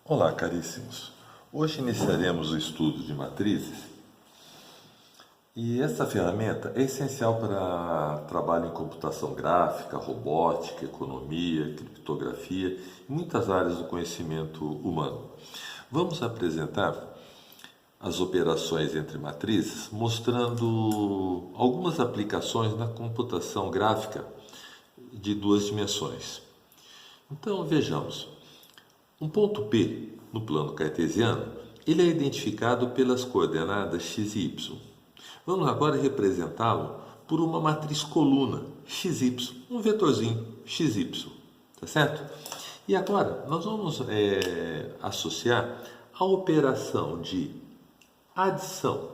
Olá, caríssimos. Hoje iniciaremos o estudo de matrizes e essa ferramenta é essencial para trabalho em computação gráfica, robótica, economia, criptografia e muitas áreas do conhecimento humano. Vamos apresentar as operações entre matrizes, mostrando algumas aplicações na computação gráfica de duas dimensões. Então, vejamos. Um ponto P no plano cartesiano, ele é identificado pelas coordenadas x e y. Vamos agora representá-lo por uma matriz coluna xy, um vetorzinho xy, tá certo? E agora nós vamos associar a operação de adição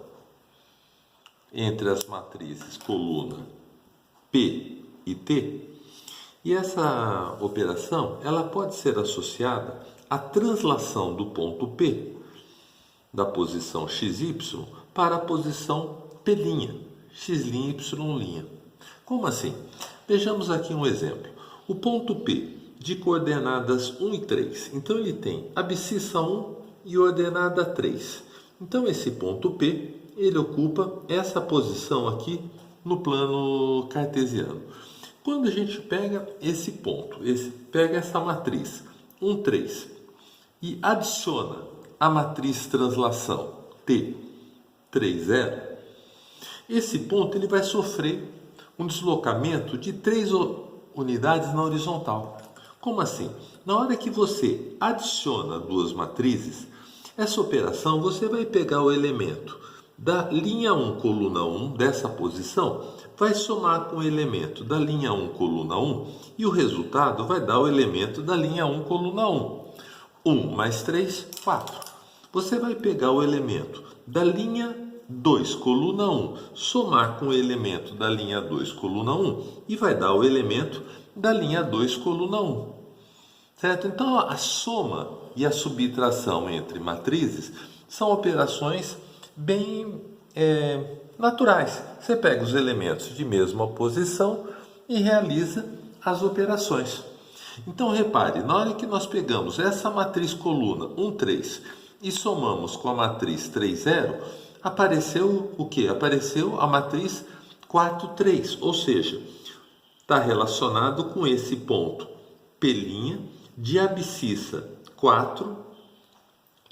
entre as matrizes coluna P e T. E essa operação ela pode ser associada à translação do ponto P da posição xy para a posição P', x', y'. Como assim? Vejamos aqui um exemplo. O ponto P de coordenadas 1 e 3. Então ele tem abscissa 1 e ordenada 3. Então esse ponto P, ele ocupa essa posição aqui no plano cartesiano. Quando a gente pega esse ponto, pega essa matriz 1, 3 e adiciona a matriz translação T, 3, 0, esse ponto ele vai sofrer um deslocamento de 3 unidades na horizontal. Como assim? Na hora que você adiciona duas matrizes, essa operação você vai pegar o elemento da linha 1, coluna 1, dessa posição, vai somar com o elemento da linha 1, coluna 1, e o resultado vai dar o elemento da linha 1, coluna 1. 1 mais 3, 4. Você vai pegar o elemento da linha 2, coluna 1, somar com o elemento da linha 2, coluna 1, e vai dar o elemento da linha 2, coluna 1. Certo? Então, a soma e a subtração entre matrizes são operações bem naturais. Você pega os elementos de mesma posição e realiza as operações. Então, repare, na hora que nós pegamos essa matriz coluna 1, 3 e somamos com a matriz 3, 0, apareceu o quê? Apareceu a matriz 4, 3, ou seja, está relacionado com esse ponto P' de abscissa 4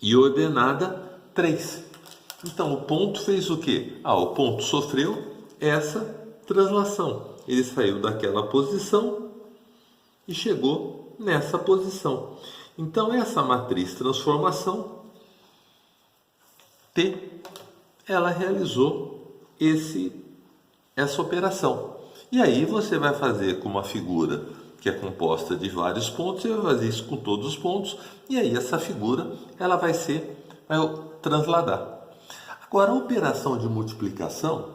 e ordenada 3. Então, o ponto fez o quê? O ponto sofreu essa translação. Ele saiu daquela posição e chegou nessa posição. Então, essa matriz transformação T, ela realizou essa operação. E aí você vai fazer com uma figura que é composta de vários pontos, você vai fazer isso com todos os pontos, e aí essa figura ela vai transladar. Agora, a operação de multiplicação,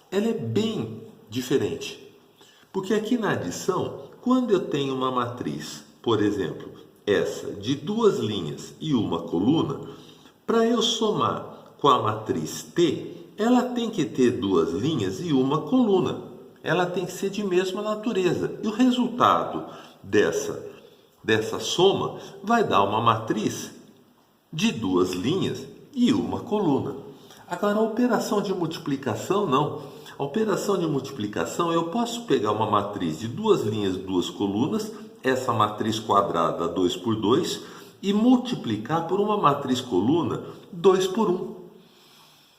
ela é bem diferente. Porque aqui na adição, quando eu tenho uma matriz, por exemplo, essa de duas linhas e uma coluna, para eu somar com a matriz T, ela tem que ter duas linhas e uma coluna. Ela tem que ser de mesma natureza. E o resultado dessa soma vai dar uma matriz de duas linhas e uma coluna. Agora, a operação de multiplicação, não. A operação de multiplicação, eu posso pegar uma matriz de duas linhas e duas colunas, essa matriz quadrada 2 por 2, e multiplicar por uma matriz coluna 2 por 1.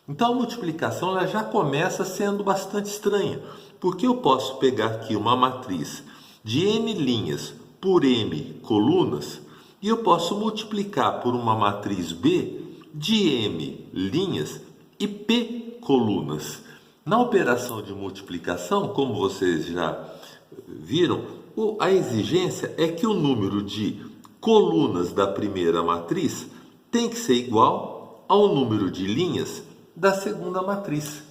Então, a multiplicação ela já começa sendo bastante estranha, porque eu posso pegar aqui uma matriz de n linhas por m colunas, e eu posso multiplicar por uma matriz B de m linhas e p colunas. Na operação de multiplicação, como vocês já viram, a exigência é que o número de colunas da primeira matriz tem que ser igual ao número de linhas da segunda matriz.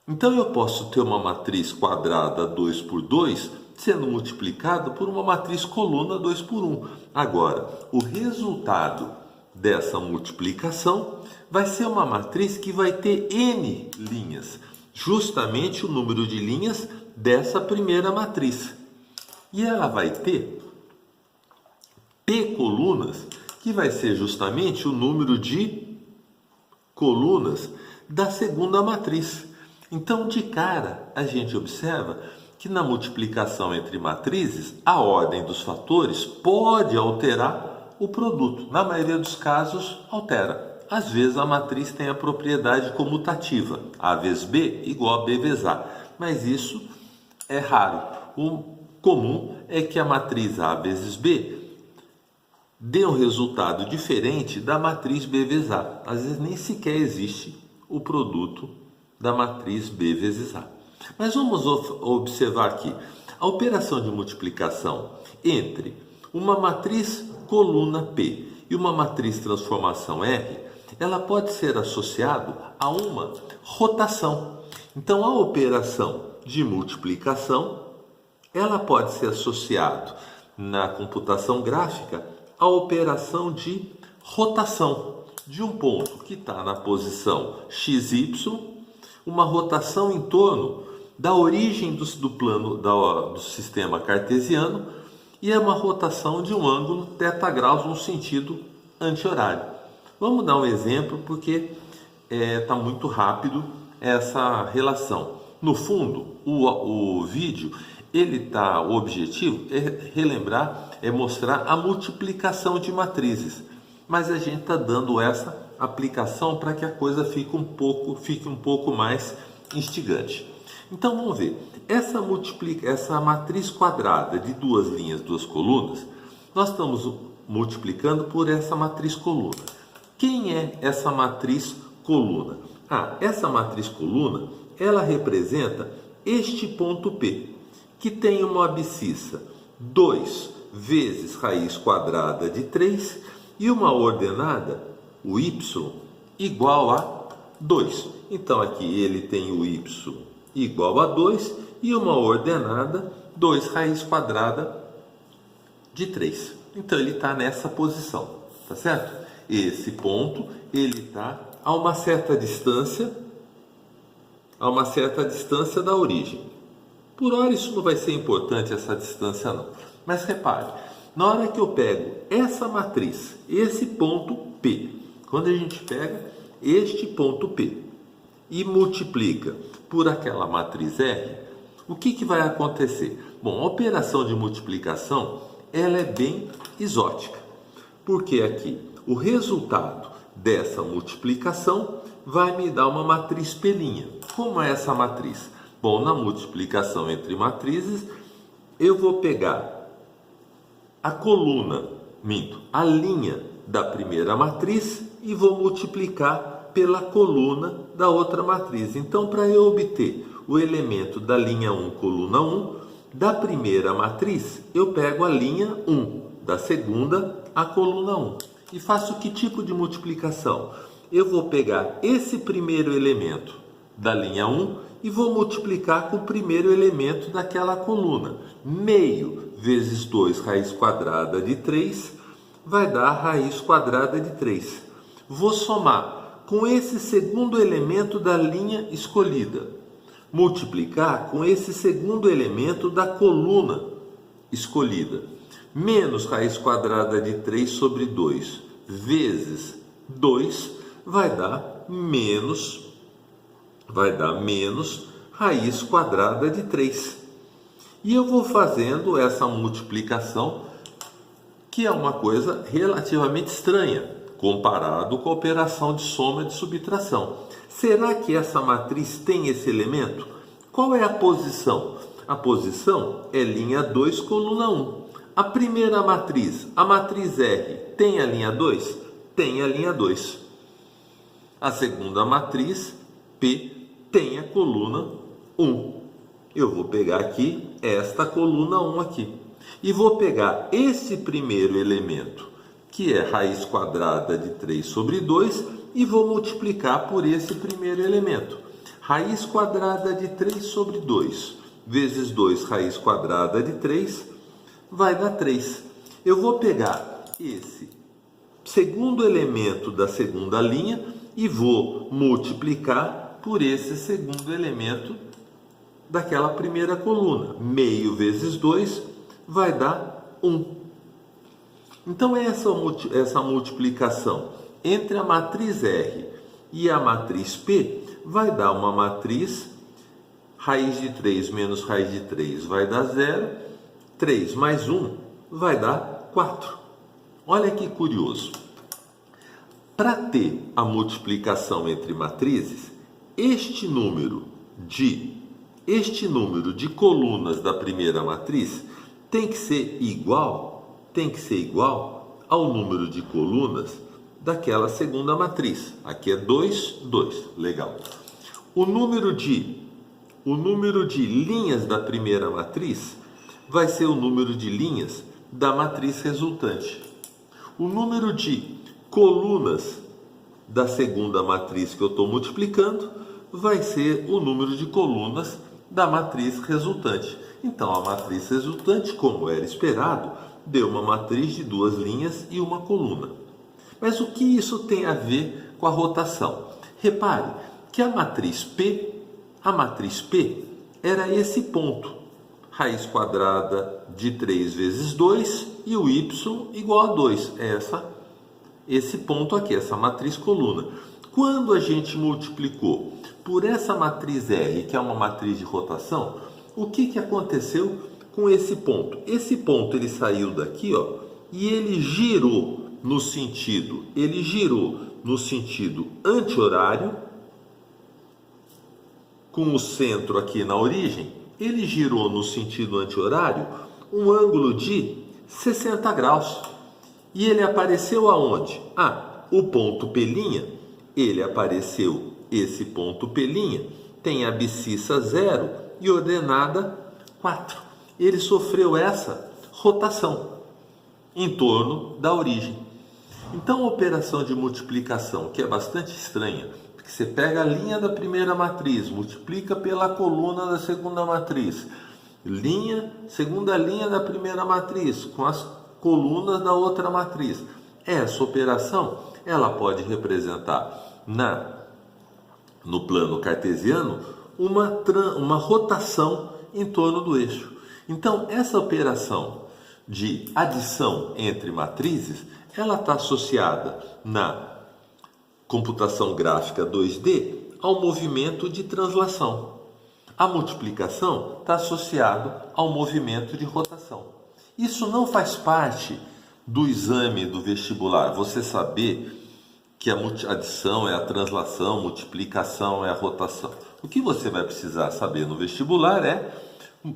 Então eu posso ter uma matriz quadrada 2 por 2 sendo multiplicada por uma matriz coluna 2 por 1. Agora, o resultado dessa multiplicação vai ser uma matriz que vai ter n linhas, justamente o número de linhas dessa primeira matriz. E ela vai ter P colunas, que vai ser justamente o número de colunas da segunda matriz. Então, de cara, a gente observa que na multiplicação entre matrizes, a ordem dos fatores pode alterar o produto. Na maioria dos casos, altera. Às vezes, a matriz tem a propriedade comutativa, A vezes B igual a B vezes A, mas isso é raro. O comum é que a matriz A vezes B dê um resultado diferente da matriz B vezes A. Às vezes, nem sequer existe o produto da matriz B vezes A. Mas vamos observar aqui. A operação de multiplicação entre uma matriz coluna P e uma matriz transformação R, ela pode ser associada a uma rotação. Então, a operação de multiplicação, ela pode ser associada na computação gráfica à operação de rotação de um ponto que está na posição XY, uma rotação em torno da origem do plano do sistema cartesiano, e é uma rotação de um ângulo θ graus no sentido anti-horário. Vamos dar um exemplo porque está muito rápido essa relação. No fundo, o vídeo, o objetivo é relembrar, é mostrar a multiplicação de matrizes, mas a gente está dando essa aplicação para que a coisa fique um pouco mais instigante. Então vamos ver, essa matriz quadrada de duas linhas, duas colunas, nós estamos multiplicando por essa matriz coluna. Quem é essa matriz coluna? Essa matriz coluna, ela representa este ponto P, que tem uma abscissa 2 vezes raiz quadrada de 3 e uma ordenada, o y, igual a 2. Então aqui ele tem o y igual a 2 e uma ordenada 2 raiz quadrada de 3. Então ele está nessa posição, tá certo? Esse ponto, ele está a uma certa distância da origem. Por hora isso não vai ser importante, essa distância não. Mas repare, na hora que eu pego essa matriz, esse ponto P, quando a gente pega este ponto P e multiplica por aquela matriz R, o que vai acontecer? Bom, a operação de multiplicação, ela é bem exótica, porque aqui o resultado dessa multiplicação vai me dar uma matriz P'. Como é essa matriz? Bom, na multiplicação entre matrizes, eu vou pegar a linha da primeira matriz e vou multiplicar pela coluna da outra matriz. Então, para eu obter o elemento da linha 1, coluna 1, da primeira matriz, eu pego a linha 1, da segunda, a coluna 1. E faço que tipo de multiplicação? Eu vou pegar esse primeiro elemento da linha 1 e vou multiplicar com o primeiro elemento daquela coluna. Meio vezes 2 raiz quadrada de 3 vai dar raiz quadrada de 3. Vou somar com esse segundo elemento da linha escolhida. Multiplicar com esse segundo elemento da coluna escolhida. Menos raiz quadrada de 3 sobre 2 vezes 2 vai dar menos raiz quadrada de 3. E eu vou fazendo essa multiplicação, que é uma coisa relativamente estranha, comparado com a operação de soma e de subtração. Será que essa matriz tem esse elemento? Qual é a posição? A posição é linha 2, coluna 1. A primeira matriz, a matriz R, tem a linha 2? Tem a linha 2. A segunda matriz, P, tem a coluna 1. Eu vou pegar aqui esta coluna 1 aqui. E vou pegar esse primeiro elemento, que é raiz quadrada de 3 sobre 2, e vou multiplicar por esse primeiro elemento. Raiz quadrada de 3 sobre 2 vezes 2 raiz quadrada de 3 vai dar 3. Eu vou pegar esse segundo elemento da segunda linha e vou multiplicar por esse segundo elemento daquela primeira coluna. Meio vezes 2 vai dar 1. Então essa multiplicação entre a matriz R e a matriz P vai dar uma matriz raiz de 3 menos raiz de 3 vai dar 0, 3 mais 1 vai dar 4. Olha que curioso. Para ter a multiplicação entre matrizes, este número de colunas da primeira matriz tem que ser igual ao número de colunas daquela segunda matriz. Aqui é 2, 2. Legal. O número de linhas da primeira matriz vai ser o número de linhas da matriz resultante. O número de colunas da segunda matriz que eu estou multiplicando vai ser o número de colunas da matriz resultante. Então, a matriz resultante, como era esperado, deu uma matriz de 2 linhas e uma coluna. Mas o que isso tem a ver com a rotação? Repare que a matriz P era esse ponto, raiz quadrada de 3 vezes 2 e o y igual a 2. Esse ponto aqui, essa matriz coluna. Quando a gente multiplicou por essa matriz R, que é uma matriz de rotação, o que aconteceu com esse ponto? Esse ponto ele saiu daqui, ó, e ele girou no sentido anti-horário, com o centro aqui na origem. Ele girou no sentido anti-horário um ângulo de 60 graus. E ele apareceu aonde? O ponto P', ele apareceu, esse ponto P', tem abscissa 0 e ordenada 4. Ele sofreu essa rotação em torno da origem. Então a operação de multiplicação, que é bastante estranha, porque você pega a linha da primeira matriz, multiplica pela coluna da segunda matriz, segunda linha da primeira matriz com as colunas da outra matriz. Essa operação, ela pode representar no plano cartesiano uma rotação em torno do eixo. Então, essa operação de adição entre matrizes, ela está associada na computação gráfica 2D ao movimento de translação. A multiplicação está associada ao movimento de rotação. Isso não faz parte do exame do vestibular, você saber que a adição é a translação, multiplicação é a rotação. O que você vai precisar saber no vestibular é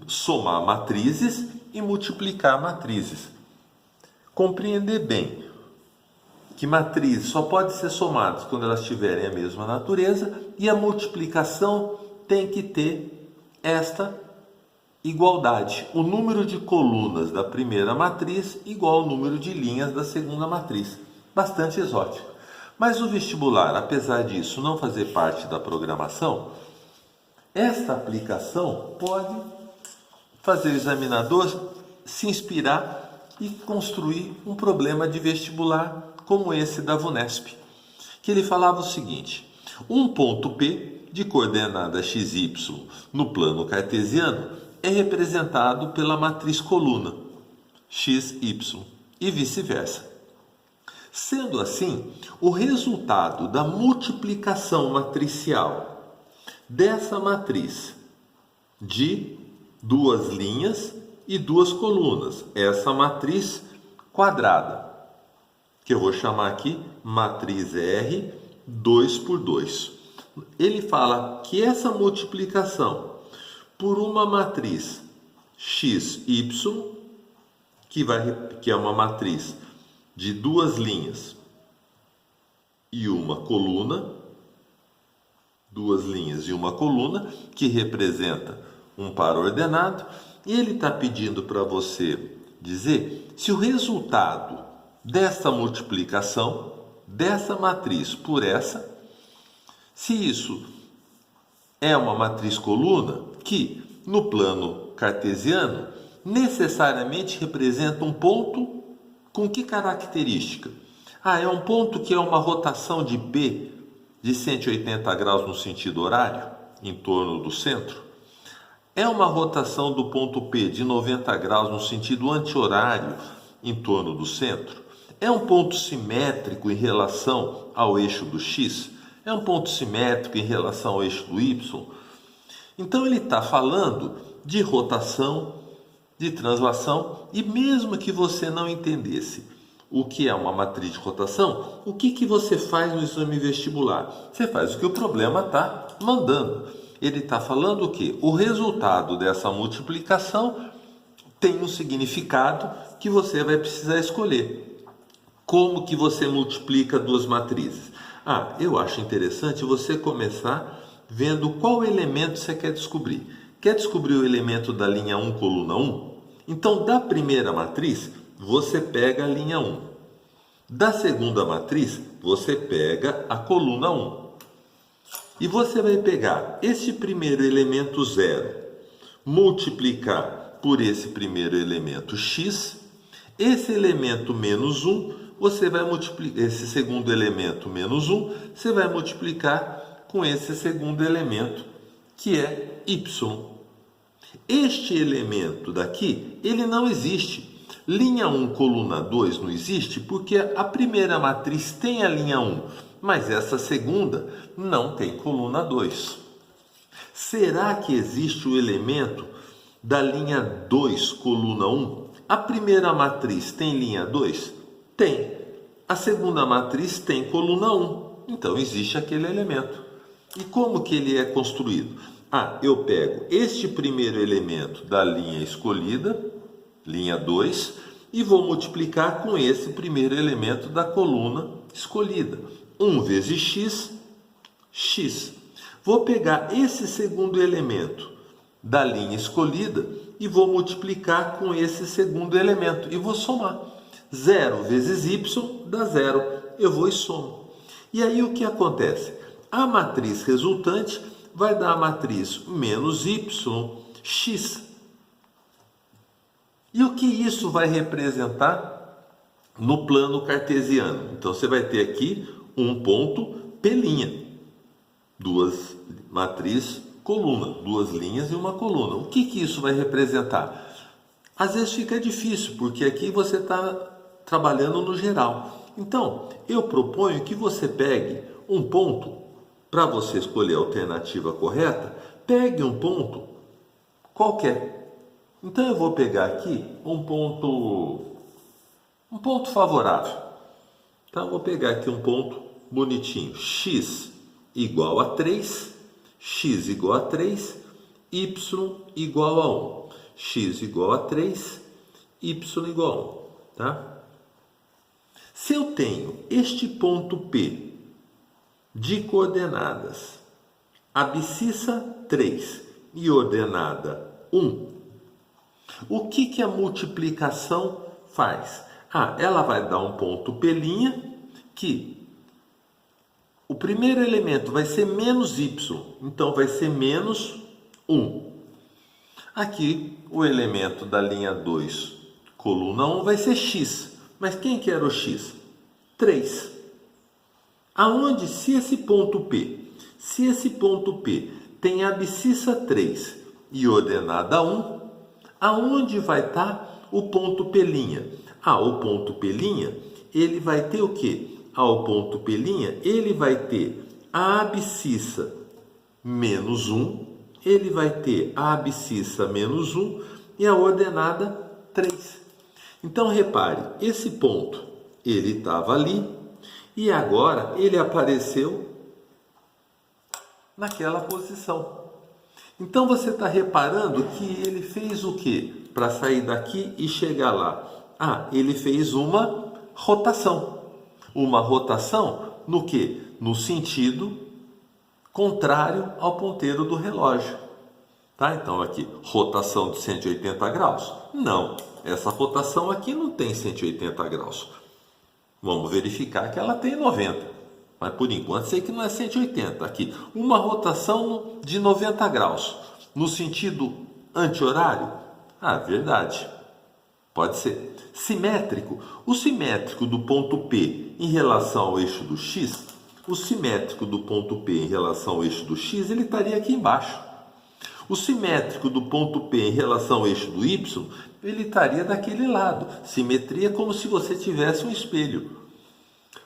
somar matrizes e multiplicar matrizes. Compreender bem que matrizes só podem ser somadas quando elas tiverem a mesma natureza e a multiplicação tem que ter esta igualdade. O número de colunas da primeira matriz igual ao número de linhas da segunda matriz. Bastante exótico. Mas o vestibular, apesar disso não fazer parte da programação, esta aplicação pode fazer o examinador se inspirar e construir um problema de vestibular como esse da VUNESP, que ele falava o seguinte: um ponto P de coordenada XY no plano cartesiano é representado pela matriz coluna XY e vice-versa. Sendo assim, o resultado da multiplicação matricial dessa matriz de 2 linhas e 2 colunas, essa matriz quadrada, que eu vou chamar aqui matriz R 2 por 2. Ele fala que essa multiplicação por uma matriz XY, que é uma matriz de 2 linhas e uma coluna, 2 linhas e uma coluna, que representa um par ordenado, e ele está pedindo para você dizer se o resultado dessa multiplicação, dessa matriz por essa, se isso é uma matriz coluna que, no plano cartesiano, necessariamente representa um ponto com que característica? É um ponto que é uma rotação de P de 180 graus no sentido horário, em torno do centro. É uma rotação do ponto P de 90 graus no sentido anti-horário, em torno do centro. É um ponto simétrico em relação ao eixo do x? É um ponto simétrico em relação ao eixo do y? Então ele está falando de rotação, de translação, e mesmo que você não entendesse o que é uma matriz de rotação, o que você faz no exame vestibular? Você faz o que o problema está mandando. Ele está falando o quê? O resultado dessa multiplicação tem um significado que você vai precisar escolher. Como que você multiplica duas matrizes? Eu acho interessante você começar vendo qual elemento você quer descobrir. Quer descobrir o elemento da linha 1, coluna 1? Então, da primeira matriz, você pega a linha 1. Da segunda matriz, você pega a coluna 1. E você vai pegar esse primeiro elemento 0, multiplicar por esse primeiro elemento x, esse elemento menos 1, você vai multiplicar, esse segundo elemento menos 1, você vai multiplicar com esse segundo elemento, que é y. Este elemento daqui, ele não existe. Linha 1, coluna 2 não existe porque a primeira matriz tem a linha 1, mas essa segunda não tem coluna 2. Será que existe o elemento da linha 2, coluna 1? A primeira matriz tem linha 2? Tem. A segunda matriz tem coluna 1. Então existe aquele elemento. E como que ele é construído? Eu pego este primeiro elemento da linha escolhida, linha 2, e vou multiplicar com esse primeiro elemento da coluna escolhida. 1 vezes x, x. Vou pegar esse segundo elemento da linha escolhida e vou multiplicar com esse segundo elemento e vou somar. 0 vezes y dá 0. Eu vou e somo. E aí o que acontece? A matriz resultante vai dar a matriz menos y, x. E o que isso vai representar no plano cartesiano? Então você vai ter aqui um ponto P', duas matriz coluna, duas linhas e uma coluna. O que isso vai representar? Às vezes fica difícil, porque aqui você está trabalhando no geral. Então, eu proponho que você pegue um ponto, para você escolher a alternativa correta, pegue um ponto qualquer. Então, eu vou pegar aqui um ponto favorável. Então, eu vou pegar aqui um ponto bonitinho. X igual a 3, x igual a 3, y igual a 1. X igual a 3, y igual a 1. Tá? Se eu tenho este ponto P de coordenadas abscissa 3 e ordenada 1, o que a multiplicação faz? Ela vai dar um ponto P', que o primeiro elemento vai ser menos y, então vai ser menos 1. Aqui o elemento da linha 2, coluna 1, vai ser x. Mas quem que era o x? 3. Aonde, se esse ponto P tem abscissa 3 e ordenada 1, aonde vai estar o ponto P'? O ponto P', ele vai ter o quê? O ponto P', ele vai ter a abscissa menos 1, ele vai ter a abscissa menos 1 e a ordenada 3. Então, repare, esse ponto, ele estava ali e agora ele apareceu naquela posição. Então, você está reparando que ele fez o quê? Para sair daqui e chegar lá. Ele fez uma rotação. Uma rotação no quê? No sentido contrário ao ponteiro do relógio. Tá? Então, aqui, rotação de 180 graus? Não. Essa rotação aqui não tem 180 graus. Vamos verificar que ela tem 90. Mas por enquanto sei que não é 180. Aqui, uma rotação de 90 graus. No sentido anti-horário? Verdade. Pode ser. Simétrico. O simétrico do ponto P em relação ao eixo do x, o simétrico do ponto P em relação ao eixo do x, ele estaria aqui embaixo. O simétrico do ponto P em relação ao eixo do y ele estaria daquele lado. Simetria é como se você tivesse um espelho.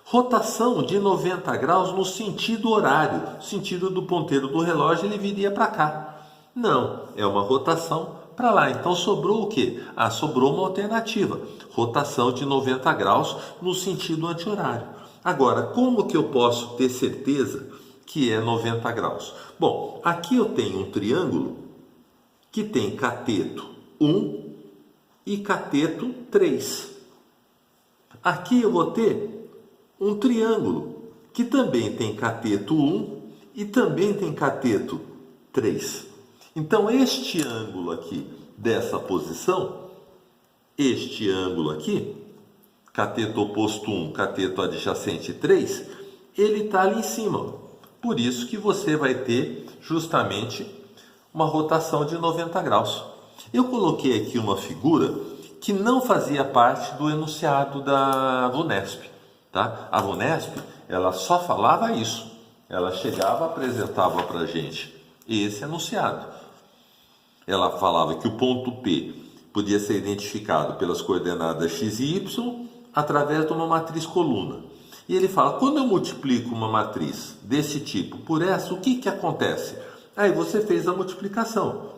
Rotação de 90 graus no sentido horário. Sentido do ponteiro do relógio, ele viria para cá. Não, é uma rotação para lá. Então sobrou o quê? Sobrou uma alternativa. Rotação de 90 graus no sentido anti-horário. Agora, como que eu posso ter certeza que é 90 graus? Bom, aqui eu tenho um triângulo que tem cateto 1 e cateto 3. Aqui eu vou ter um triângulo que também tem cateto 1 e também tem cateto 3. Então, este ângulo aqui dessa posição, este ângulo aqui, cateto oposto 1, cateto adjacente 3, ele está ali em cima. Por isso que você vai ter justamente uma rotação de 90 graus. Eu coloquei aqui uma figura que não fazia parte do enunciado da VUNESP. Tá? A VUNESP, ela só falava isso. Ela chegava, apresentava para a gente esse enunciado. Ela falava que o ponto P podia ser identificado pelas coordenadas x e y através de uma matriz coluna. E ele fala, quando eu multiplico uma matriz desse tipo por essa, o que acontece? Aí você fez a multiplicação.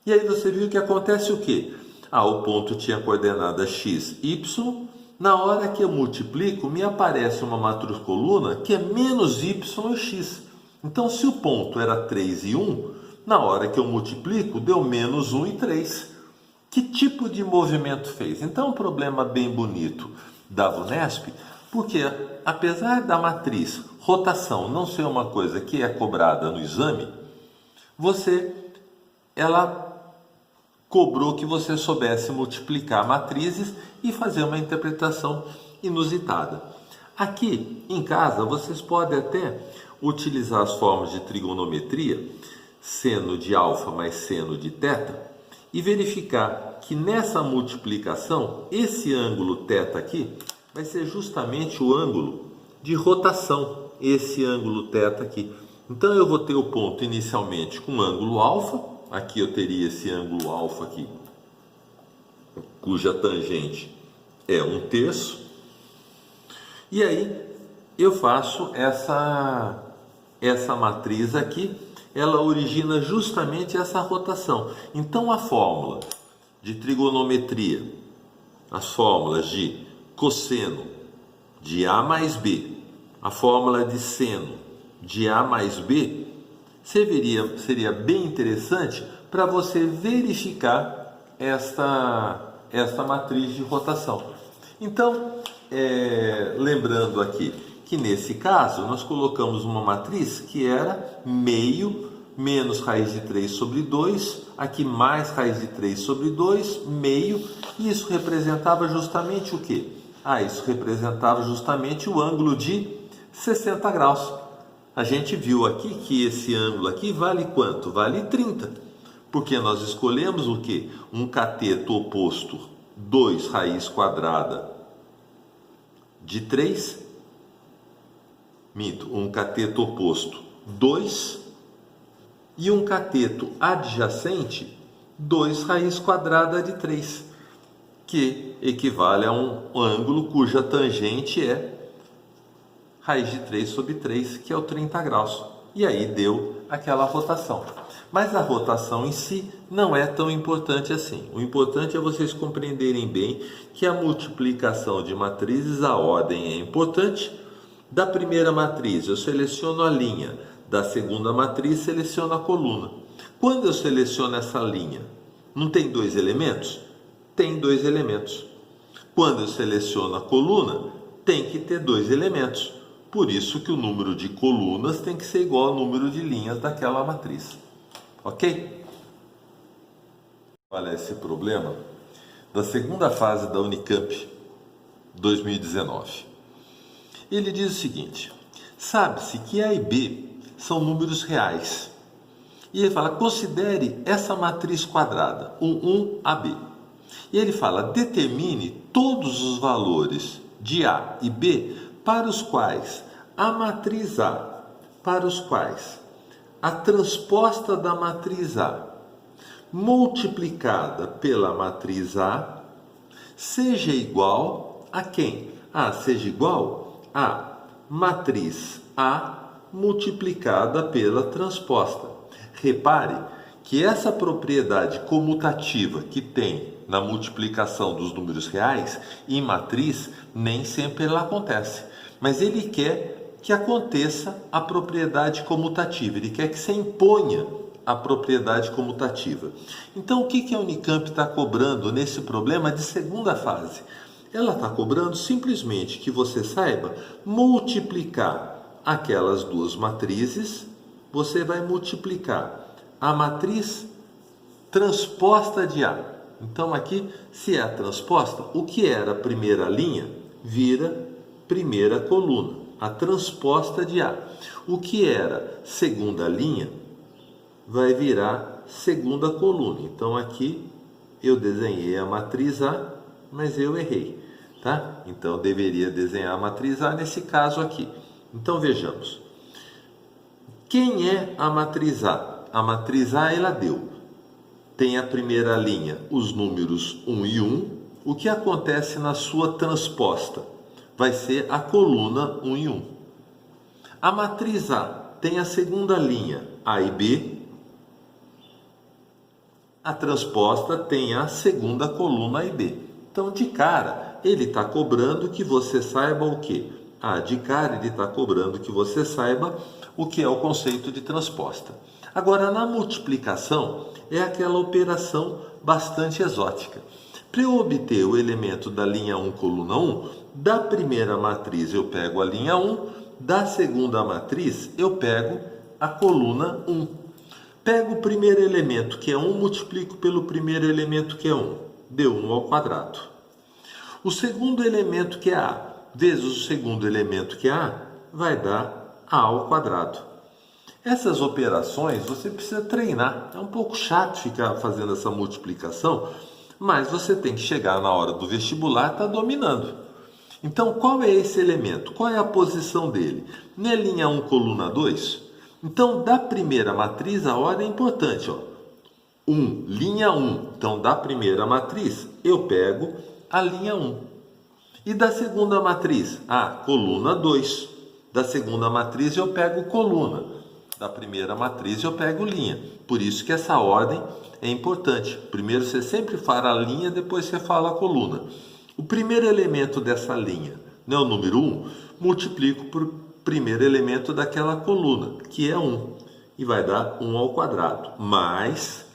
E aí você viu que acontece o quê? O ponto tinha coordenada x, y. Na hora que eu multiplico, me aparece uma matriz coluna que é menos y e x. Então, se o ponto era 3 e 1, na hora que eu multiplico, deu menos 1 e 3. Que tipo de movimento fez? Então, um problema bem bonito da VUNESP, porque apesar da matriz rotação não ser uma coisa que é cobrada no exame, ela cobrou que você soubesse multiplicar matrizes e fazer uma interpretação inusitada. Aqui em casa vocês podem até utilizar as formas de trigonometria, seno de alfa mais seno de θ, e verificar que nessa multiplicação, esse ângulo θ aqui vai ser justamente o ângulo de rotação, esse ângulo θ aqui. Então eu vou ter o ponto inicialmente com ângulo alfa, aqui eu teria esse ângulo alfa aqui, cuja tangente é 1/3, e aí eu faço essa matriz aqui, ela origina justamente essa rotação. Então a fórmula de trigonometria, as fórmulas de cosseno de A mais B, a fórmula de seno de A mais B, seria bem interessante para você verificar esta matriz de rotação. Então, lembrando aqui que nesse caso nós colocamos uma matriz que era meio menos raiz de 3 sobre 2, aqui mais raiz de 3 sobre 2, meio, e isso representava justamente o quê? Isso representava justamente o ângulo de 60 graus. A gente viu aqui que esse ângulo aqui vale quanto? Vale 30, porque nós escolhemos o quê? Um cateto oposto 2 raiz quadrada de 3, um cateto oposto 2 e um cateto adjacente 2 raiz quadrada de 3, que equivale a um ângulo cuja tangente é raiz de 3 sobre 3, que é o 30 graus. E aí deu aquela rotação. Mas a rotação em si não é tão importante assim. O importante é vocês compreenderem bem que a multiplicação de matrizes, a ordem é importante. Da primeira matriz eu seleciono a linha, da segunda matriz seleciono a coluna. Quando eu seleciono essa linha, não tem 2 elementos? Tem 2 elementos. Quando eu seleciono a coluna, tem que ter 2 elementos. Por isso que o número de colunas tem que ser igual ao número de linhas daquela matriz. Ok? Olha esse problema da segunda fase da Unicamp 2019. Ele diz o seguinte: sabe-se que A e B são números reais. E ele fala, considere essa matriz quadrada, o 1AB. E ele fala, determine todos os valores de A e B para os quais a matriz A, para os quais a transposta da matriz A multiplicada pela matriz A seja igual a quem? Seja igual a matriz A multiplicada pela transposta. Repare que essa propriedade comutativa que tem na multiplicação dos números reais, em matriz, nem sempre ela acontece. Mas ele quer que aconteça a propriedade comutativa, ele quer que você imponha a propriedade comutativa. Então, o que a Unicamp está cobrando nesse problema de segunda fase? Ela está cobrando simplesmente que você saiba multiplicar aquelas duas matrizes. Você vai multiplicar a matriz transposta de A. Então, aqui, se é a transposta, o que era a primeira linha vira primeira coluna, a transposta de A. O que era segunda linha vai virar segunda coluna. Então, aqui eu desenhei a matriz A, mas eu errei, tá? Então, eu deveria desenhar a matriz A nesse caso aqui. Então, vejamos. Quem é a matriz A? A matriz A, ela tem a primeira linha, os números 1 e 1. O que acontece na sua transposta? Vai ser a coluna 1 e 1. A matriz A tem a segunda linha, A e B. A transposta tem a segunda coluna A e B. Então, de cara, ele está cobrando que você saiba o quê? De cara, ele está cobrando que você saiba o que é o conceito de transposta. Agora, na multiplicação, é aquela operação bastante exótica. Para eu obter o elemento da linha 1, coluna 1, da primeira matriz eu pego a linha 1, da segunda matriz eu pego a coluna 1. Pego o primeiro elemento, que é 1, multiplico pelo primeiro elemento, que é 1. Deu 1 ao quadrado. O segundo elemento, que é A, vezes o segundo elemento, que é A, vai dar A ao quadrado. Essas operações você precisa treinar. É um pouco chato ficar fazendo essa multiplicação, mas você tem que chegar na hora do vestibular, tá dominando. Então, qual é esse elemento? Qual é a posição dele? Não é linha 1, coluna 2? Então, da primeira matriz, a ordem é importante. 1, linha 1. Então, da primeira matriz, eu pego a linha 1. E da segunda matriz? Coluna 2. Da segunda matriz, eu pego coluna. Da primeira matriz eu pego linha. Por isso que essa ordem é importante. Primeiro você sempre fala a linha, depois você fala a coluna. O primeiro elemento dessa linha, né, o número 1, multiplico por primeiro elemento daquela coluna, que é 1. E vai dar 1 ao quadrado. Mas,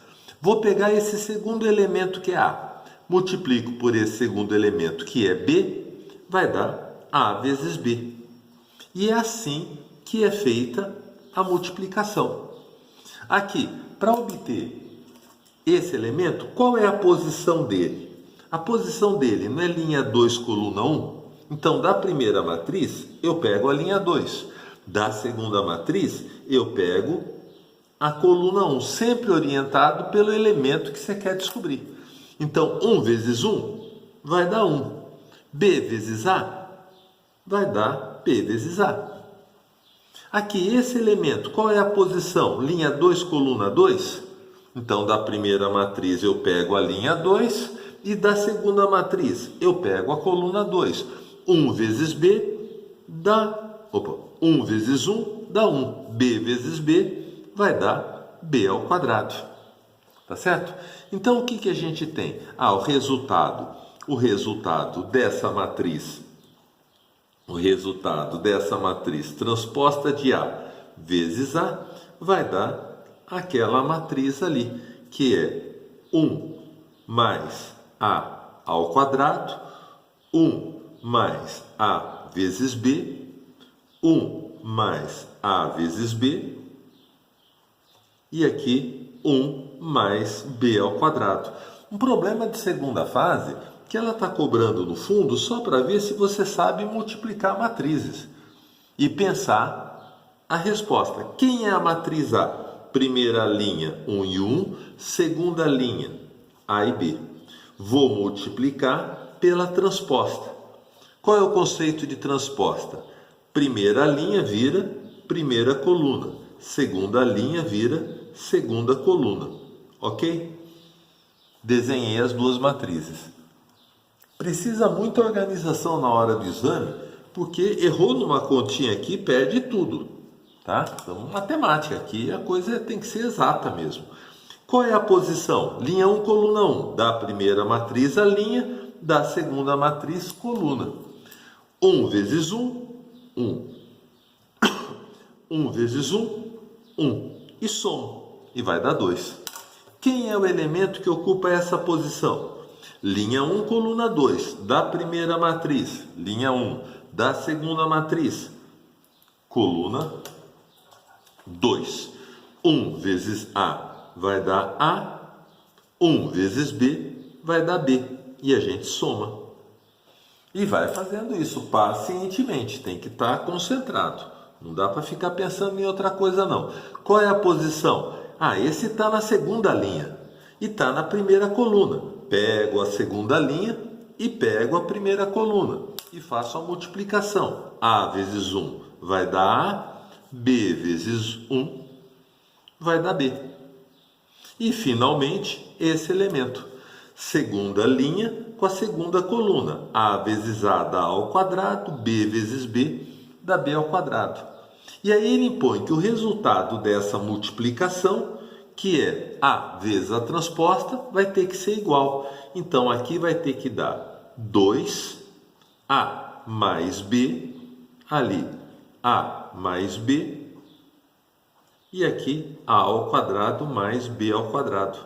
vou pegar esse segundo elemento que é A. Multiplico por esse segundo elemento que é B, vai dar A vezes B. E é assim que é feita a multiplicação. Aqui, para obter esse elemento, qual é a posição dele? A posição dele não é linha 2, coluna 1? Então, da primeira matriz, eu pego a linha 2. Da segunda matriz, eu pego a coluna 1, sempre orientado pelo elemento que você quer descobrir. Então, 1 vezes 1 vai dar 1. B vezes A vai dar B vezes A. Aqui, esse elemento, qual é a posição? Linha 2, coluna 2? Então, da primeira matriz eu pego a linha 2 e da segunda matriz eu pego a coluna 2. 1 vezes B dá... 1 vezes 1 dá 1. B vezes B vai dar B ao quadrado. Tá certo? Então, o que a gente tem? O resultado. O resultado dessa matriz... O resultado dessa matriz transposta de A vezes A vai dar aquela matriz ali, que é 1 mais A ao quadrado, 1 mais A vezes B, 1 mais A vezes B, e aqui 1 mais B ao quadrado. Um problema de segunda fase que ela está cobrando no fundo só para ver se você sabe multiplicar matrizes e pensar a resposta. Quem é a matriz A? Primeira linha 1 e 1, segunda linha A e B. Vou multiplicar pela transposta. Qual é o conceito de transposta? Primeira linha vira primeira coluna, segunda linha vira segunda coluna, ok? desenhei as duas matrizes. Precisa muita organização na hora do exame, porque errou numa continha aqui, perde tudo, tá? Então, matemática aqui, a coisa tem que ser exata mesmo. Qual é a posição? Linha 1, coluna 1. Da primeira matriz a linha, da segunda matriz, coluna. 1 vezes 1, 1. 1 vezes 1, 1. E soma. E vai dar 2. Quem é o elemento que ocupa essa posição? Linha 1, coluna 2. Da primeira matriz, linha 1. Da segunda matriz, coluna 2. 1 vezes A vai dar A. 1 vezes B vai dar B. E a gente soma. E vai fazendo isso pacientemente. Tem que estar concentrado. Não dá para ficar pensando em outra coisa, não. Qual é a posição? Ah, esse está na segunda linha. E está na primeira coluna. Pego a segunda linha e pego a primeira coluna. E faço a multiplicação. A vezes 1 vai dar A. B vezes 1 vai dar B. E, finalmente, esse elemento. Segunda linha com a segunda coluna. A vezes A dá A ao quadrado. B vezes B dá B ao quadrado. E aí ele impõe que o resultado dessa multiplicação, que é A vezes a transposta, vai ter que ser igual. Então, aqui vai ter que dar 2A mais B, ali A mais B, e aqui A ao quadrado mais B ao quadrado.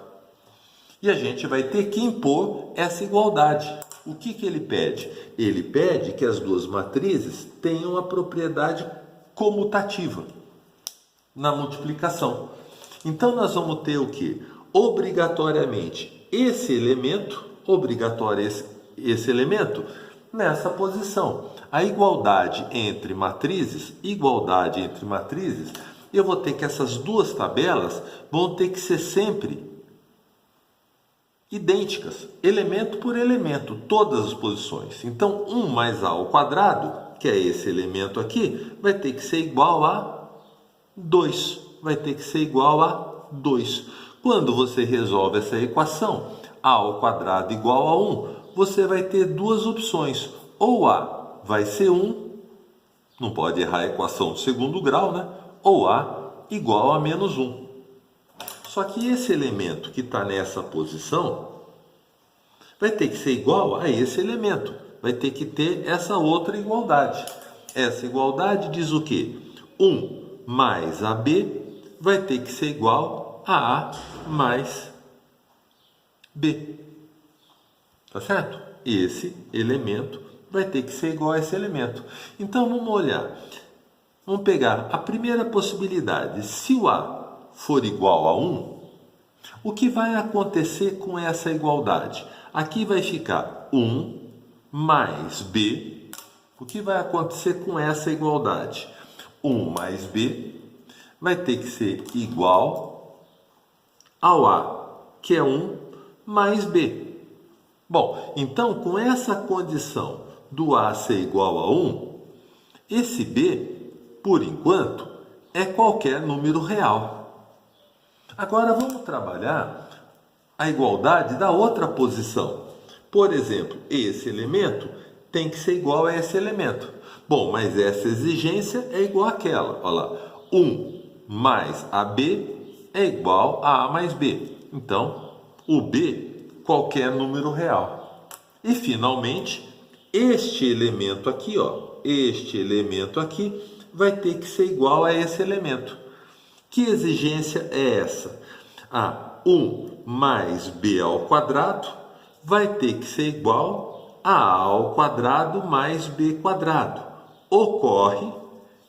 E a gente vai ter que impor essa igualdade. O que ele pede? Ele pede que as duas matrizes tenham a propriedade comutativa na multiplicação. Então, nós vamos ter o quê? Obrigatoriamente esse elemento, esse elemento nessa posição. A igualdade entre matrizes, eu vou ter que essas duas tabelas vão ter que ser sempre idênticas, elemento por elemento, todas as posições. Então, 1 mais A ao quadrado, que é esse elemento aqui, vai ter que ser igual a 2. Vai ter que ser igual a 2. Quando você resolve essa equação, A ao quadrado igual a 1, você vai ter duas opções. Ou A vai ser 1, não pode errar a equação do segundo grau, né? Ou A igual a menos 1. Só que esse elemento que está nessa posição vai ter que ser igual a esse elemento. Vai ter que ter essa outra igualdade. Essa igualdade diz o quê? 1 mais AB vai ter que ser igual a A mais B. Tá certo? Esse elemento vai ter que ser igual a esse elemento. Então, vamos olhar. Vamos pegar a primeira possibilidade. Se o A for igual a 1, o que vai acontecer com essa igualdade? Aqui vai ficar 1 mais B. O que vai acontecer com essa igualdade? 1 mais B vai ter que ser igual ao A, que é 1 mais B. Bom, então, com essa condição do A ser igual a 1, esse B, por enquanto, é qualquer número real. Agora vamos trabalhar a igualdade da outra posição. Por exemplo, esse elemento tem que ser igual a esse elemento. Bom, mas essa exigência é igual àquela. Olha lá, 1 mais AB é igual a A mais B. Então, o B, qualquer número real. E, finalmente, este elemento aqui, vai ter que ser igual a esse elemento. Que exigência é essa? 1 mais B ao quadrado vai ter que ser igual a A ao quadrado mais B quadrado. Ocorre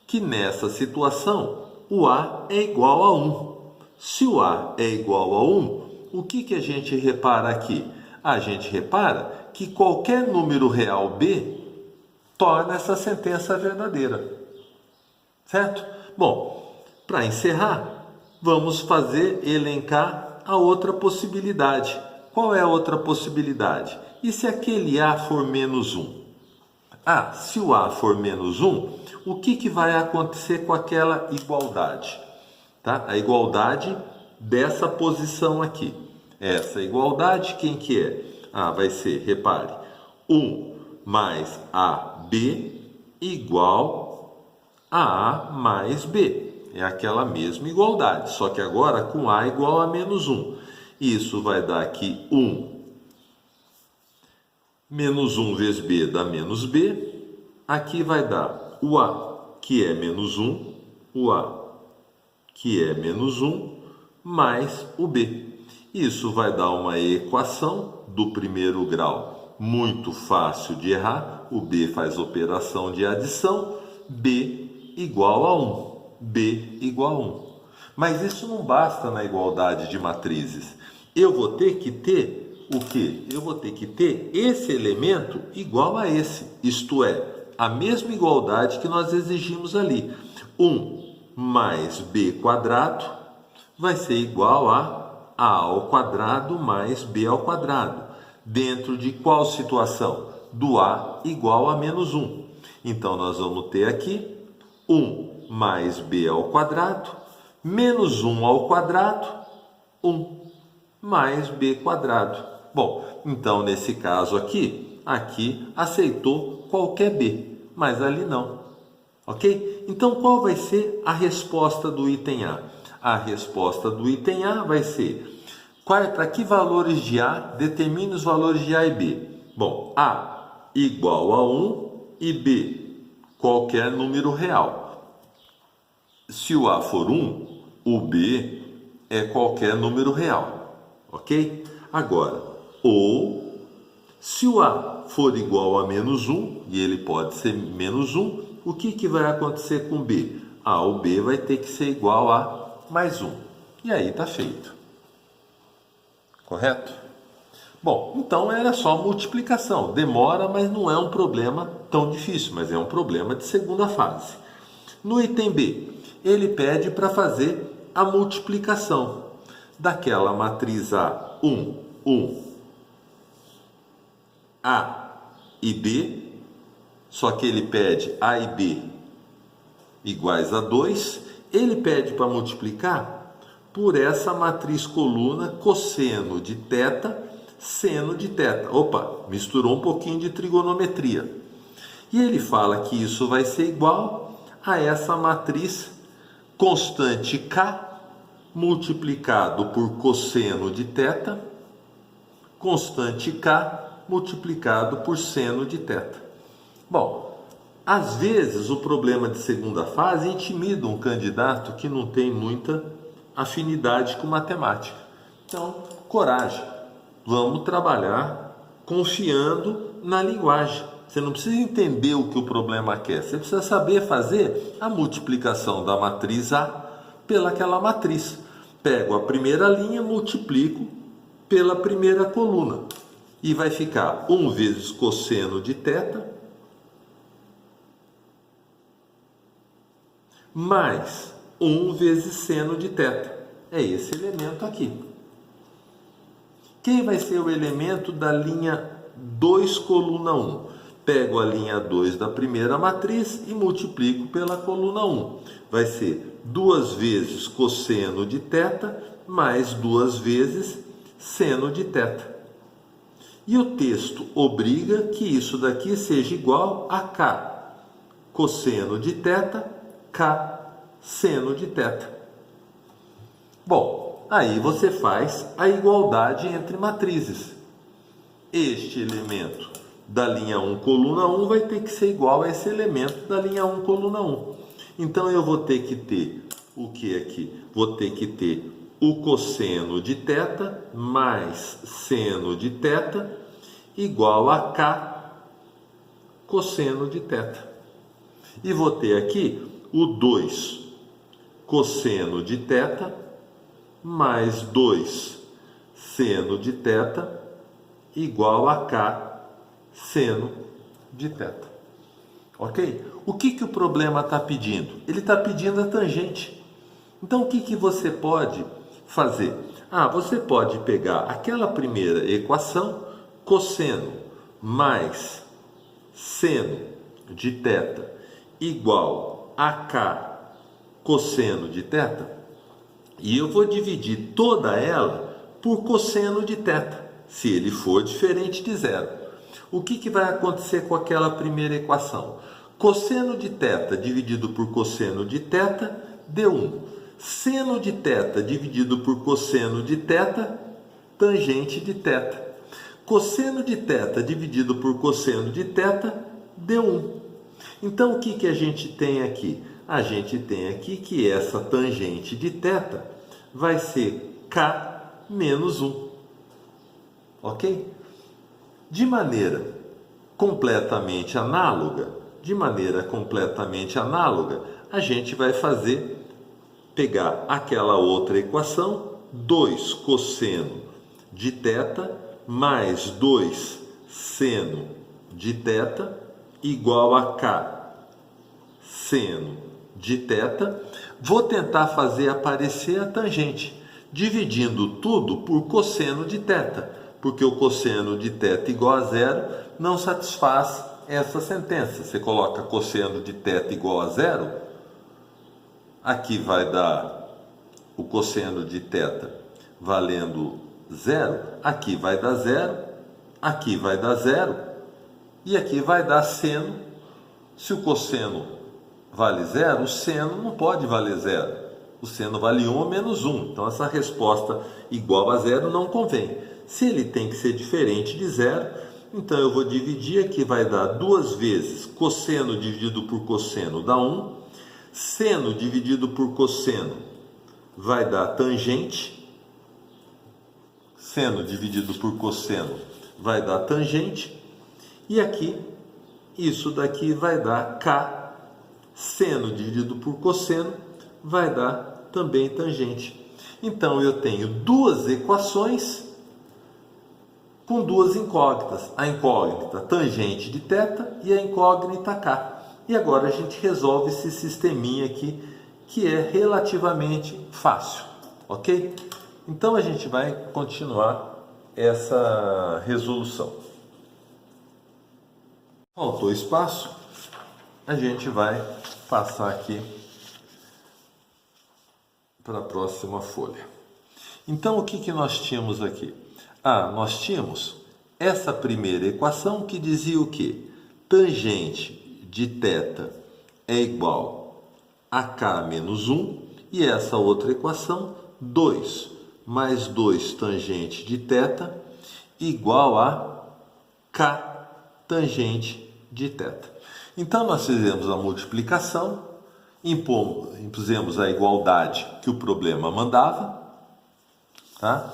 que nessa situação o A é igual a 1. Se o A é igual a 1, o que a gente repara aqui? A gente repara que qualquer número real B torna essa sentença verdadeira. Certo? Bom, para encerrar, vamos elencar a outra possibilidade. Qual é a outra possibilidade? E se aquele A for menos 1? Se o A for menos 1, o que vai acontecer com aquela igualdade? Tá? A igualdade dessa posição aqui. essa igualdade, quem que é? Vai ser, repare, 1 mais AB igual a A mais B. É aquela mesma igualdade, só que agora com A igual a menos 1. Isso vai dar aqui 1. Menos 1 vezes B dá menos B. Aqui vai dar o A, que é menos 1, o A, que é menos 1, mais o B. Isso vai dar uma equação do primeiro grau muito fácil de errar. O B faz operação de adição, B igual a 1. B igual a 1. Mas isso não basta na igualdade de matrizes. Eu vou ter que ter o quê? Eu vou ter que ter esse elemento igual a esse. Isto é, a mesma igualdade que nós exigimos ali. 1 mais B quadrado vai ser igual a ao quadrado mais B ao quadrado. Dentro de qual situação? Do A igual a menos 1. Então, nós vamos ter aqui 1 mais B ao quadrado, menos 1 ao quadrado, 1 mais B quadrado. Bom, então, nesse caso aqui aceitou qualquer B, mas ali não. Ok? Então, qual vai ser a resposta do item A? A resposta do item A vai ser: para que valores de A determine os valores de A e B? Bom, A igual a 1 e B qualquer número real. Se o A for 1, o B é qualquer número real. Ok? Agora, ou se o A for igual a menos 1, e ele pode ser menos 1, o que vai acontecer com o B? O B vai ter que ser igual a mais 1. E aí está feito. Correto? Bom, então era só multiplicação. Demora, mas não é um problema tão difícil, mas é um problema de segunda fase. No item B, ele pede para fazer a multiplicação daquela matriz A, 1, 1, A e B, só que ele pede A e B iguais a 2, ele pede para multiplicar por essa matriz coluna cosseno de θ, seno de θ. Opa, misturou um pouquinho de trigonometria. E ele fala que isso vai ser igual a essa matriz constante K multiplicado por cosseno de θ, constante K multiplicado por seno de θ. Bom, às vezes o problema de segunda fase intimida um candidato que não tem muita afinidade com matemática. Então, coragem, vamos trabalhar confiando na linguagem. Você não precisa entender o que o problema quer, você precisa saber fazer a multiplicação da matriz A pelaquela matriz. Pego a primeira linha, multiplico pela primeira coluna. E vai ficar 1 vezes cosseno de θ mais 1 vezes seno de θ. É esse elemento aqui. Quem vai ser o elemento da linha 2, coluna 1? Pego a linha 2 da primeira matriz e multiplico pela coluna 1. Vai ser 2 vezes cosseno de θ mais 2 vezes seno de θ. E o texto obriga que isso daqui seja igual a K cosseno de θ, K seno de θ. Bom, aí você faz a igualdade entre matrizes. Este elemento da linha 1, coluna 1 vai ter que ser igual a esse elemento da linha 1, coluna 1. Então, eu vou ter que ter o que aqui? Vou ter que ter o cosseno de θ mais seno de θ igual a K cosseno de θ. E vou ter aqui o 2 cosseno de θ mais 2 seno de θ igual a K seno de θ. Ok? O que o problema está pedindo? Ele está pedindo a tangente. Então, o que você pode fazer? Você pode pegar aquela primeira equação, cosseno mais seno de θ igual a K cosseno de θ, e eu vou dividir toda ela por cosseno de θ, se ele for diferente de zero. O que vai acontecer com aquela primeira equação? Cosseno de θ dividido por cosseno de θ deu 1. Seno de θ dividido por cosseno de θ, tangente de θ. Cosseno de θ dividido por cosseno de θ deu 1. Então, o que a gente tem aqui? A gente tem aqui que essa tangente de θ vai ser k menos 1. Ok? De maneira completamente análoga, a gente vai pegar aquela outra equação, 2 cosseno de θ mais 2 seno de θ igual a k seno de θ. Vou tentar fazer aparecer a tangente, dividindo tudo por cosseno de θ, porque o cosseno de θ igual a zero não satisfaz essa sentença. Você coloca cosseno de θ igual a zero, aqui vai dar o cosseno de θ valendo zero, aqui vai dar zero, aqui vai dar zero, e aqui vai dar seno. Se o cosseno vale zero, o seno não pode valer zero. O seno vale 1 ou menos 1. Então, essa resposta igual a zero não convém. Se ele tem que ser diferente de zero, então eu vou dividir. Aqui vai dar 2 vezes cosseno dividido por cosseno dá 1. Seno dividido por cosseno vai dar tangente. Seno dividido por cosseno vai dar tangente. E aqui, isso daqui vai dar k. Seno dividido por cosseno vai dar também tangente. Então, eu tenho duas equações com duas incógnitas. A incógnita tangente de θ e a incógnita k. E agora a gente resolve esse sisteminha aqui, que é relativamente fácil. Ok? Então, a gente vai continuar essa resolução. Faltou espaço, a gente vai passar aqui para a próxima folha. Então, o que nós tínhamos aqui? Nós tínhamos essa primeira equação que dizia o quê? Tangente de θ é igual a k menos 1, e essa outra equação, 2 mais 2 tangente de θ igual a k tangente de θ. Então, nós fizemos a multiplicação, impusemos a igualdade que o problema mandava, tá?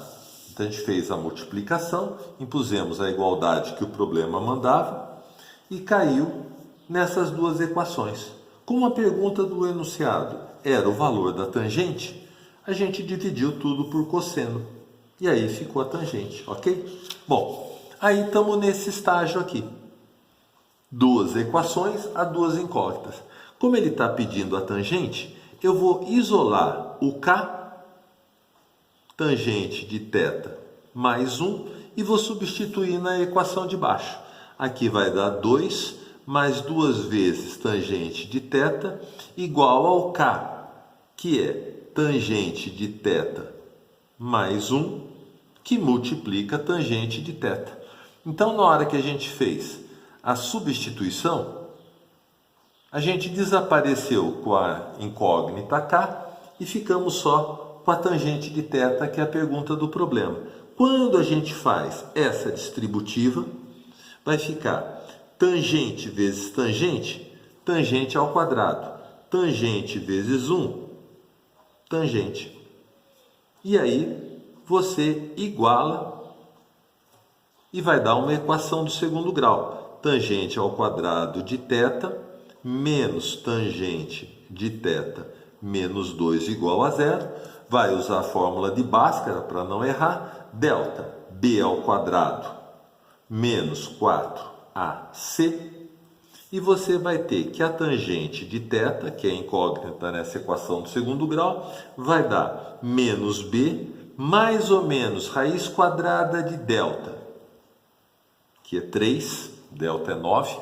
Então, a gente fez a multiplicação, impusemos a igualdade que o problema mandava e caiu nessas duas equações. Como a pergunta do enunciado era o valor da tangente, a gente dividiu tudo por cosseno. E aí ficou a tangente, ok? Bom, aí estamos nesse estágio aqui. Duas equações a duas incógnitas. Como ele está pedindo a tangente, eu vou isolar o k, tangente de θ mais 1, e vou substituir na equação de baixo. Aqui vai dar 2 mais 2 vezes tangente de θ igual ao k, que é tangente de θ mais 1, que multiplica tangente de θ. Então, na hora que a gente fez a substituição, a gente desapareceu com a incógnita k e ficamos só com a tangente de θ, que é a pergunta do problema. Quando a gente faz essa distributiva, vai ficar tangente vezes tangente, tangente ao quadrado. Tangente vezes 1, tangente. E aí você iguala e vai dar uma equação do segundo grau. Tangente ao quadrado de θ menos tangente de θ menos 2 igual a zero. Vai usar a fórmula de Bhaskara para não errar. Delta b ao quadrado menos 4ac. E você vai ter que a tangente de θ, que é incógnita nessa equação do segundo grau, vai dar menos b mais ou menos raiz quadrada de delta, que é 3, delta é 9,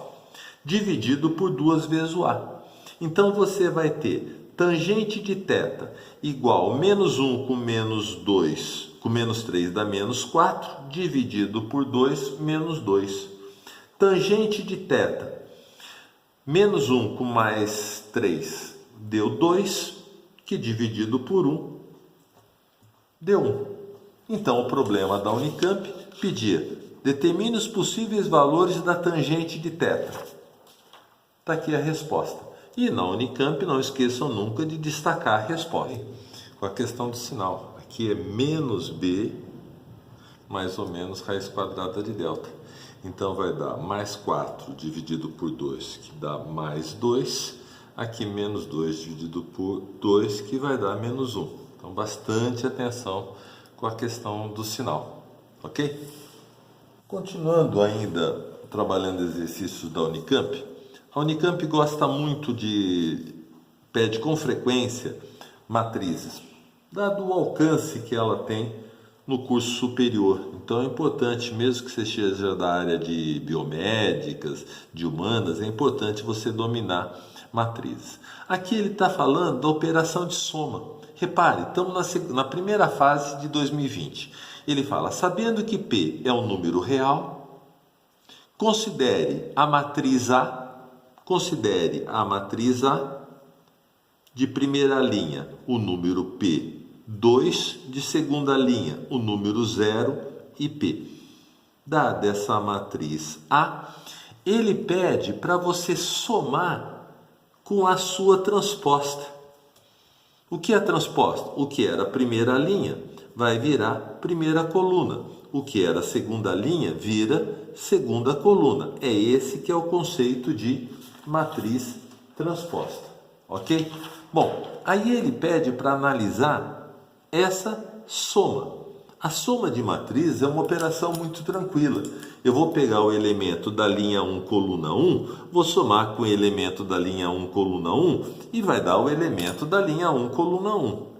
dividido por 2 vezes o a. Então, você vai ter tangente de θ igual menos 1 com menos 2 com menos 3 dá menos 4, dividido por 2, menos 2. Tangente de θ, menos 1 com mais 3 deu 2, que dividido por 1 deu 1. Então, o problema da Unicamp pedia: determine os possíveis valores da tangente de θ. Está aqui a resposta. E na Unicamp, não esqueçam nunca de destacar a resposta. Com a questão do sinal. Aqui é menos b, mais ou menos raiz quadrada de delta. Então, vai dar mais 4 dividido por 2, que dá mais 2. Aqui, menos 2 dividido por 2, que vai dar menos 1. Então, bastante atenção com a questão do sinal. Ok? Continuando ainda trabalhando exercícios da Unicamp, a Unicamp gosta muito pede com frequência matrizes, dado o alcance que ela tem no curso superior. Então é importante, mesmo que você seja da área de biomédicas, de humanas, é importante você dominar matrizes. Aqui ele está falando da operação de soma. Repare, estamos na primeira fase de 2020. Ele fala: sabendo que P é um número real, considere a matriz A de primeira linha o número P, 2 de segunda linha o número 0 e P. Dada essa matriz A, ele pede para você somar com a sua transposta. O que é transposta? O que era a primeira linha vai virar primeira coluna. O que era a segunda linha vira segunda coluna. É esse que é o conceito de matriz transposta. Ok? Bom, aí ele pede para analisar essa soma. A soma de matrizes é uma operação muito tranquila. Eu vou pegar o elemento da linha 1, coluna 1, vou somar com o elemento da linha 1, coluna 1 e vai dar o elemento da linha 1, coluna 1.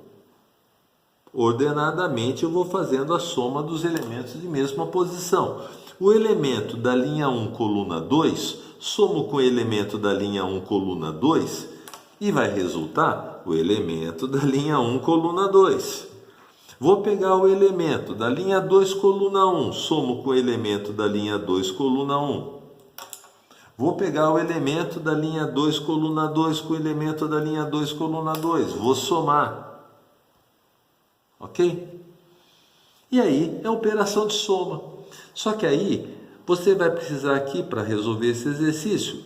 Ordenadamente eu vou fazendo a soma dos elementos de mesma posição. O elemento da linha 1, coluna 2, somo com o elemento da linha 1, coluna 2 e vai resultar o elemento da linha 1, coluna 2. Vou pegar o elemento da linha 2, coluna 1, somo com o elemento da linha 2, coluna 1. Vou pegar o elemento da linha 2, coluna 2 com o elemento da linha 2, coluna 2. Vou somar. Ok? E aí é a operação de soma. Só que aí você vai precisar aqui, para resolver esse exercício,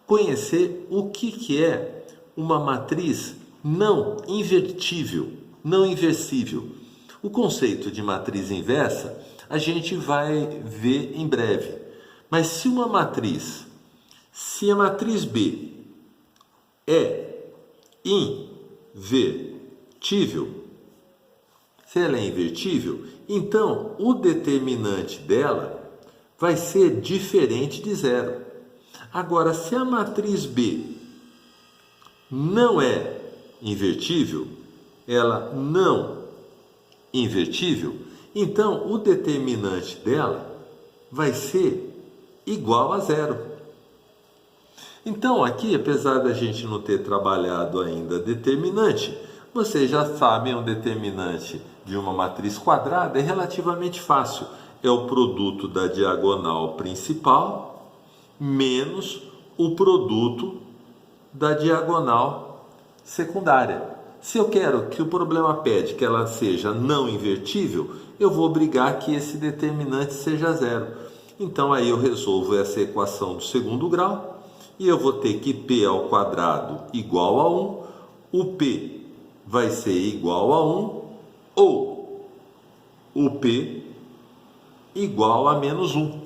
conhecer o que é uma matriz não invertível, não inversível. O conceito de matriz inversa a gente vai ver em breve. Mas se a matriz B é invertível, se ela é invertível, então o determinante dela vai ser diferente de zero. Agora, se a matriz B não é invertível, ela não invertível, então o determinante dela vai ser igual a zero. Então aqui, apesar da gente não ter trabalhado ainda determinante, vocês já sabem, um determinante de uma matriz quadrada é relativamente fácil. É o produto da diagonal principal menos o produto da diagonal secundária. Se eu quero que o problema pede que ela seja não invertível, eu vou obrigar que esse determinante seja zero. Então aí eu resolvo essa equação do segundo grau e eu vou ter que P ao quadrado igual a 1, o P vai ser igual a 1 ou o P igual a menos 1.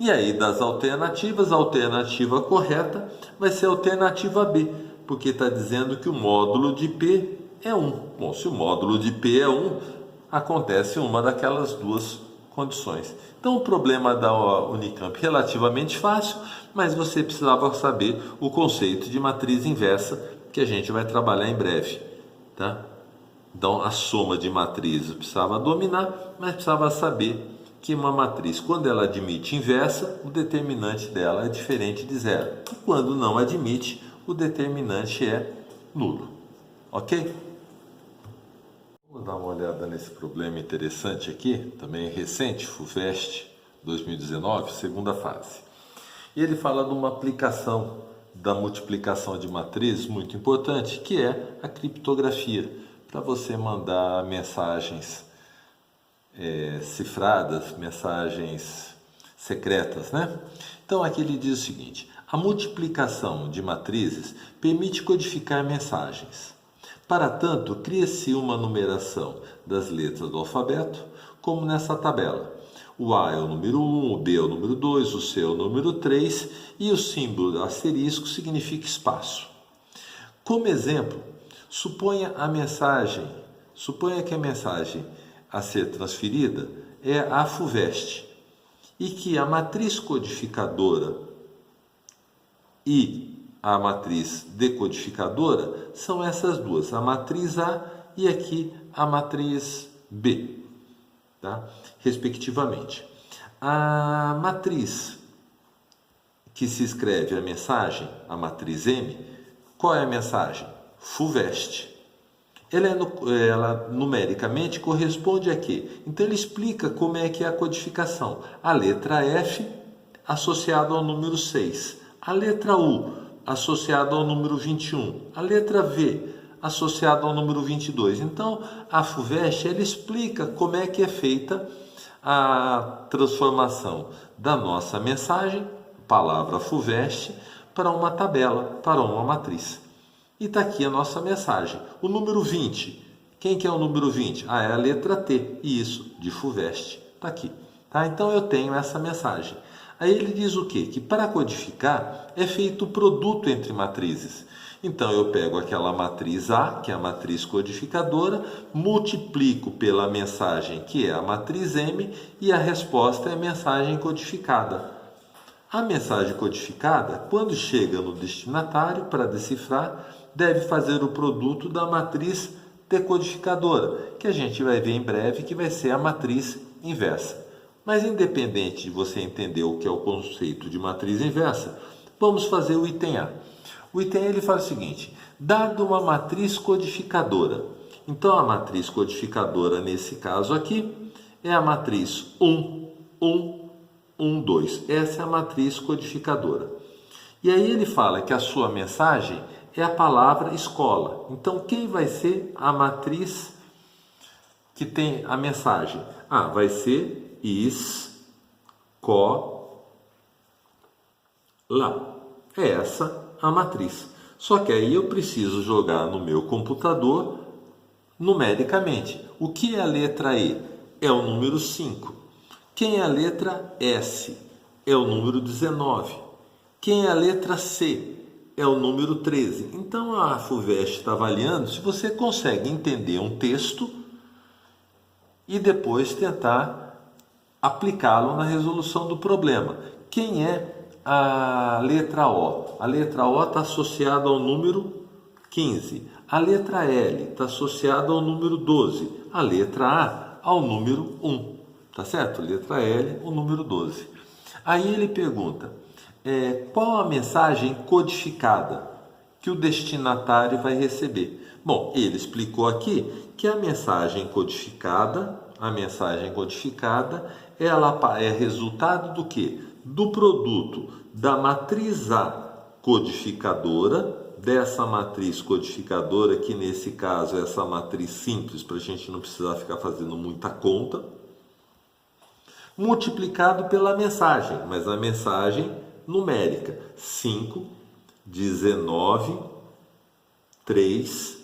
E aí das alternativas, a alternativa correta vai ser a alternativa B, porque está dizendo que o módulo de P é 1. Bom, se o módulo de P é 1, acontece uma daquelas duas condições. Então o problema da Unicamp é relativamente fácil, mas você precisava saber o conceito de matriz inversa, que a gente vai trabalhar em breve, tá? Então a soma de matrizes precisava dominar, mas precisava saber que uma matriz, quando ela admite inversa, o determinante dela é diferente de zero. E quando não admite, o determinante é nulo. Ok? Vamos dar uma olhada nesse problema interessante aqui, também recente, FUVEST 2019, segunda fase. E ele fala de uma aplicação da multiplicação de matrizes muito importante, que é a criptografia, para você mandar mensagens cifradas, mensagens secretas, né? Então aqui ele diz o seguinte: a multiplicação de matrizes permite codificar mensagens. Para tanto, cria-se uma numeração das letras do alfabeto, como nessa tabela. O A é o número 1, o B é o número 2, o C é o número 3 e o símbolo asterisco significa espaço. Como exemplo, suponha que a mensagem a ser transferida é a FUVEST e que a matriz codificadora e a matriz decodificadora são essas duas, a matriz A e aqui a matriz B, tá? Respectivamente. A matriz que se escreve a mensagem, a matriz M, qual é a mensagem? FUVEST. Ela numericamente corresponde a quê? Então ele explica como é que é a codificação. A letra F associada ao número 6, a letra U associada ao número 21, a letra V associada ao número 22. Então a FUVEST ela explica como é que é feita a transformação da nossa mensagem, palavra FUVEST, para uma tabela, para uma matriz. E está aqui a nossa mensagem. O número 20. Quem que é o número 20? Ah, é a letra T. E isso, de FUVEST. Está aqui. Tá? Então eu tenho essa mensagem. Aí ele diz o quê? Que para codificar é feito o produto entre matrizes. Então eu pego aquela matriz A, que é a matriz codificadora, multiplico pela mensagem, que é a matriz M, e a resposta é a mensagem codificada. A mensagem codificada, quando chega no destinatário para decifrar, deve fazer o produto da matriz decodificadora, que a gente vai ver em breve que vai ser a matriz inversa. Mas independente de você entender o que é o conceito de matriz inversa, vamos fazer o item A. O item A ele fala o seguinte: dado uma matriz codificadora. Então a matriz codificadora nesse caso aqui é a matriz 1, 1, 1, 2. Essa é a matriz codificadora. E aí ele fala que a sua mensagem é a palavra escola. Então quem vai ser a matriz que tem a mensagem? Ah, vai ser escola. É essa a matriz. Só que aí eu preciso jogar no meu computador numericamente. O que é a letra E? É o número 5. Quem é a letra S? É o número 19. Quem é a letra C? É o número 13. Então a FUVEST está avaliando se você consegue entender um texto e depois tentar aplicá-lo na resolução do problema. Quem é a letra O? A letra O está associada ao número 15. A letra L está associada ao número 12. A letra A ao número 1. Tá certo? Letra L, o número 12. Aí ele pergunta, qual a mensagem codificada que o destinatário vai receber? Bom, ele explicou aqui que a mensagem codificada ela é resultado do quê? Do produto da matriz A codificadora, dessa matriz codificadora, que nesse caso é essa matriz simples, para a gente não precisar ficar fazendo muita conta, multiplicado pela mensagem, mas a mensagem numérica, 5, 19, 3,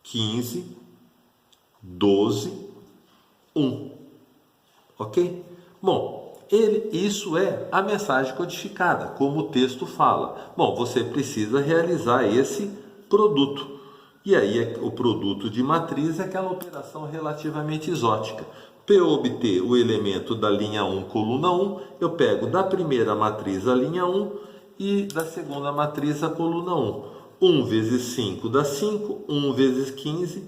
15, 12, 1. Ok? Bom, isso é a mensagem codificada, como o texto fala. Bom, você precisa realizar esse produto. E aí o produto de matriz é aquela operação relativamente exótica. Para eu obter o elemento da linha 1, coluna 1, eu pego da primeira matriz a linha 1 e da segunda matriz a coluna 1. 1 vezes 5 dá 5, 1 vezes 15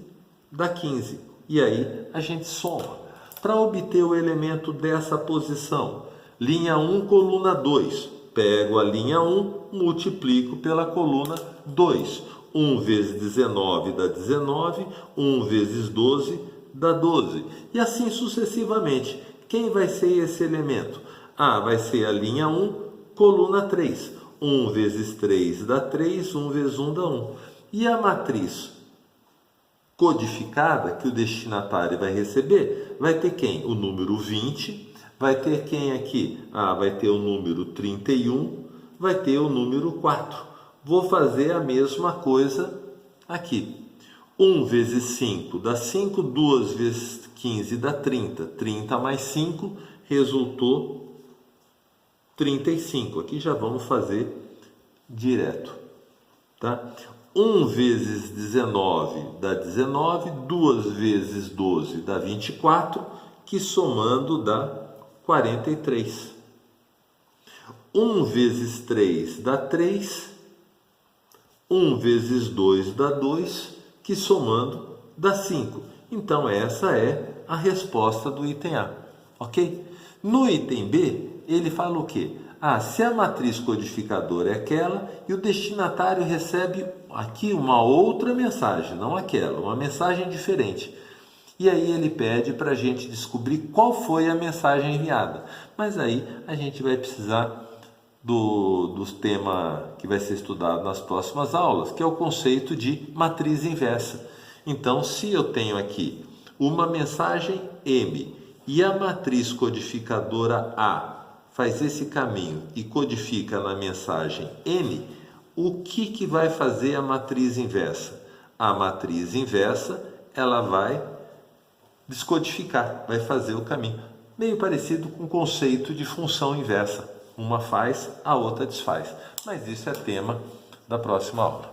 dá 15. E aí a gente soma. Para obter o elemento dessa posição, linha 1, coluna 2, pego a linha 1, multiplico pela coluna 2. 1 vezes 19 dá 19, 1 vezes 12 dá 12. E assim sucessivamente. Quem vai ser esse elemento? Vai ser a linha 1, coluna 3. 1 vezes 3 dá 3, 1 vezes 1 dá 1. E a matriz codificada que o destinatário vai receber, vai ter quem? O número 20, vai ter quem aqui? Vai ter o número 31, vai ter o número 4. Vou fazer a mesma coisa aqui. 1 vezes 5 dá 5, 2 vezes 15 dá 30. 30 mais 5 resultou 35. Aqui já vamos fazer direto, tá? 1 vezes 19 dá 19, 2 vezes 12 dá 24, que somando dá 43. 1 vezes 3 dá 3, 1 vezes 2 dá 2, que somando dá 5. Então, essa é a resposta do item A, ok? No item B, ele fala o quê? Se a matriz codificadora é aquela e o destinatário recebe aqui uma outra mensagem, não aquela, uma mensagem diferente. E aí ele pede para a gente descobrir qual foi a mensagem enviada. Mas aí a gente vai precisar do tema que vai ser estudado nas próximas aulas, que é o conceito de matriz inversa. Então, se eu tenho aqui uma mensagem M e a matriz codificadora A faz esse caminho e codifica na mensagem N, o que vai fazer a matriz inversa? A matriz inversa, ela vai descodificar, vai fazer o caminho. Meio parecido com o conceito de função inversa. Uma faz, a outra desfaz. Mas isso é tema da próxima aula.